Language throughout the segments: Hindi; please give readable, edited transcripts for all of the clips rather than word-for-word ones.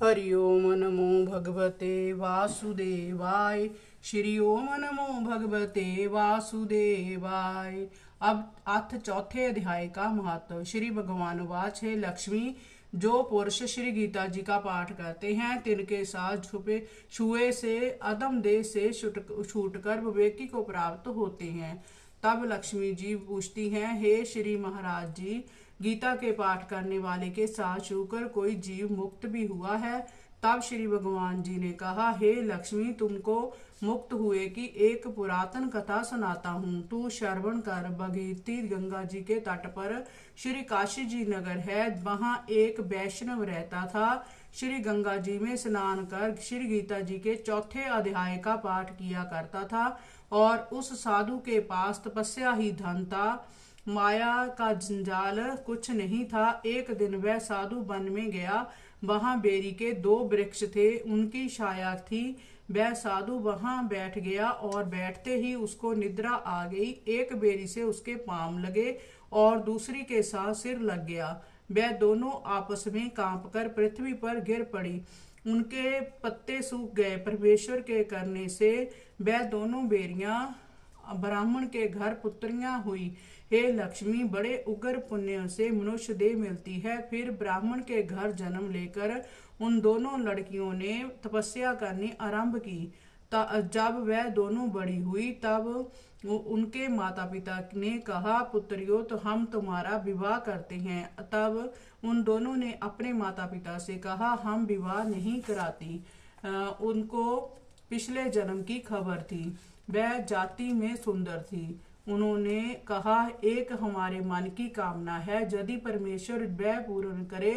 हरि ओम नमो भगवते वासुदेवाय। श्री ओम नमो भगवते वासुदेवाय। अब अथ चौथे अध्याय का महत्व। श्री भगवान वाच है, लक्ष्मी जो पुरुष श्री गीता जी का पाठ करते हैं तिनके साथ छुए से अदम देह से छूटकर विवेकी को प्राप्त होते हैं। तब लक्ष्मी जी पूछती हैं, हे श्री महाराज जी, गीता के पाठ करने वाले के साथ छूकर कोई जीव मुक्त भी हुआ है? तब श्री भगवान जी ने कहा, हे लक्ष्मी, तुमको मुक्त हुए की एक पुरातन कथा सुनाता हूँ। तू श्रवण कर। भगीरथी गंगा जी के तट पर श्री काशी जी नगर है। वहाँ एक वैष्णव रहता था। श्री गंगा जी में स्नान कर श्री गीता जी के चौथे अध्याय का पाठ किया करता था और उस साधु के पास तपस्या ही धन था, माया का जंजाल कुछ नहीं था। एक दिन वह साधु वन में गया। वहां बेरी के 2 वृक्ष थे, उनकी छाया थी। वह साधु वहां बैठ गया और बैठते ही उसको निद्रा आ गई। एक बेरी से उसके पांव लगे और दूसरी के साथ सिर लग गया। वह दोनों आपस में कांपकर पृथ्वी पर गिर पड़ी। उनके पत्ते सूख गए। परमेश्वर के करने से वह दोनों बेरियां ब्राह्मण के घर पुत्रियां हुई। हे लक्ष्मी, बड़े उग्र पुण्य से मनुष्य देह मिलती है। फिर ब्राह्मण के घर जन्म लेकर उन दोनों लड़कियों ने तपस्या करनी आरंभ की। जब वह दोनों बड़ी हुई तब उनके माता पिता ने कहा, पुत्रियों, तो हम तुम्हारा विवाह करते हैं। तब उन दोनों ने अपने माता पिता से कहा, हम विवाह नहीं कराती। उनको पिछले जन्म की खबर थी। वह जाति में सुंदर थी। उन्होंने कहा, एक हमारे मन की कामना है, यदि परमेश्वर वह पूर्ण करे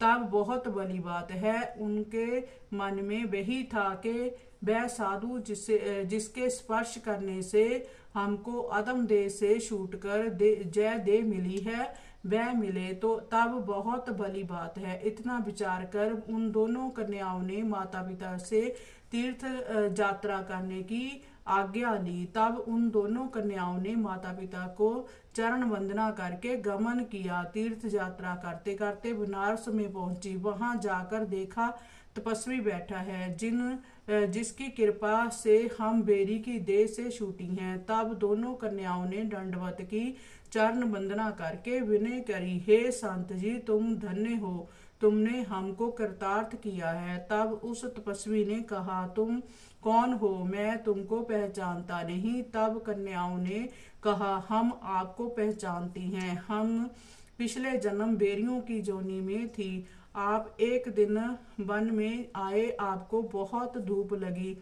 तब बहुत बड़ी बात है। उनके मन में वही था कि वह साधु जिसके स्पर्श करने से हमको अदम देह से छूटकर जय देह मिली है, वह मिले तो तब बहुत भली बात है। इतना विचार कर उन दोनों कन्याओं ने माता पिता से तीर्थ यात्रा करने की आज्ञा ली। तब उन दोनों कन्याओं ने माता पिता को चरण वंदना करके गमन किया। तीर्थ यात्रा करते करते बनारस में पहुंची। वहां जाकर देखा तपस्वी बैठा है, जिसकी कृपा से हम बेरी की देह से छूटी हैं। तब दोनों कन्याओं ने दंडवत की, चरण वंदना करके विनय करी, हे संत जी, तुम धन्य हो, तुमने हमको कृतार्थ किया है। तब उस तपस्वी ने कहा, तुम कौन हो? मैं तुमको पहचानता नहीं। तब कन्याओं ने कहा, हम आपको पहचानती हैं। हम पिछले जन्म बेरियों की जोनी में थी। आप एक दिन वन में आए, आपको बहुत धूप लगी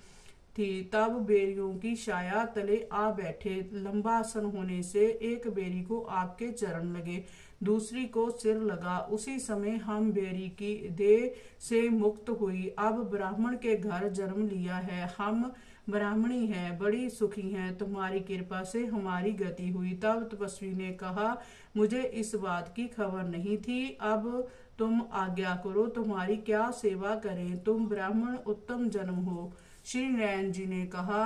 थी, तब बेरियों की छाया तले आ बैठे। लंबा आसन होने से एक बेरी को आपके चरण लगे, दूसरी को सिर लगा। उसी समय हम बेरी की देह से मुक्त हुई। अब ब्राह्मण के घर जन्म लिया है। हम ब्राह्मणी हैं, बड़ी सुखी हैं। तुम्हारी कृपा से हमारी गति हुई। तब तपस्वी ने कहा, मुझे इस बात की खबर नहीं थी। अब तुम आज्ञा करो, तुम्हारी क्या सेवा करें? तुम ब्राह्मण उत्तम जन्म हो। श्री नारायण जी ने कहा,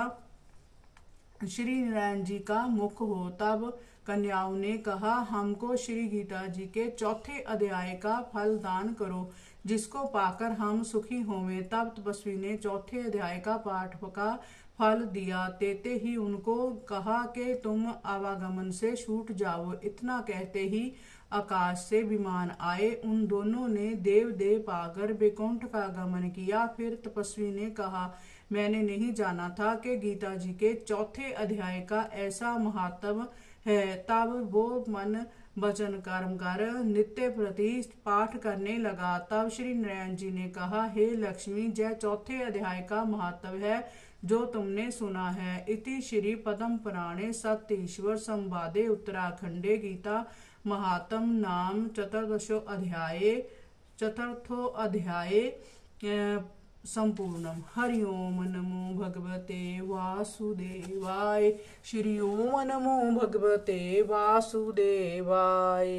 श्री नारायण जी का मुख हो। तब कन्याओं ने कहा, हमको श्री गीता जी के चौथे अध्याय का फल दान करो, जिसको पाकर हम सुखी होवें। तब तपस्वी ने चौथे अध्याय का पाठ का फल दिया। देते ही उनको कहा कि तुम आवागमन से छूट जाओ। इतना कहते ही आकाश से विमान आए। उन दोनों ने देव देह पाकर वैकुंठ का गमन किया। फिर तपस्वी ने कहा, मैंने नहीं जाना था कि गीता जी के चौथे अध्याय का ऐसा महात्म है। तब वो मन वचन कर्म कर नित्य प्रति पाठ करने लगा। तब श्री नारायण जी ने कहा, हे लक्ष्मी, जय चौथे अध्याय का महत्व है जो तुमने सुना है। इति श्री पद्म पुराणे सत्यईश्वर संवादे उत्तराखंडे गीता महात्म नाम चतुर्थो अध्याय संपूर्णम। हरि ओम नमो भगवते वासुदेवाय। श्री ओम नमो भगवते वासुदेवाय।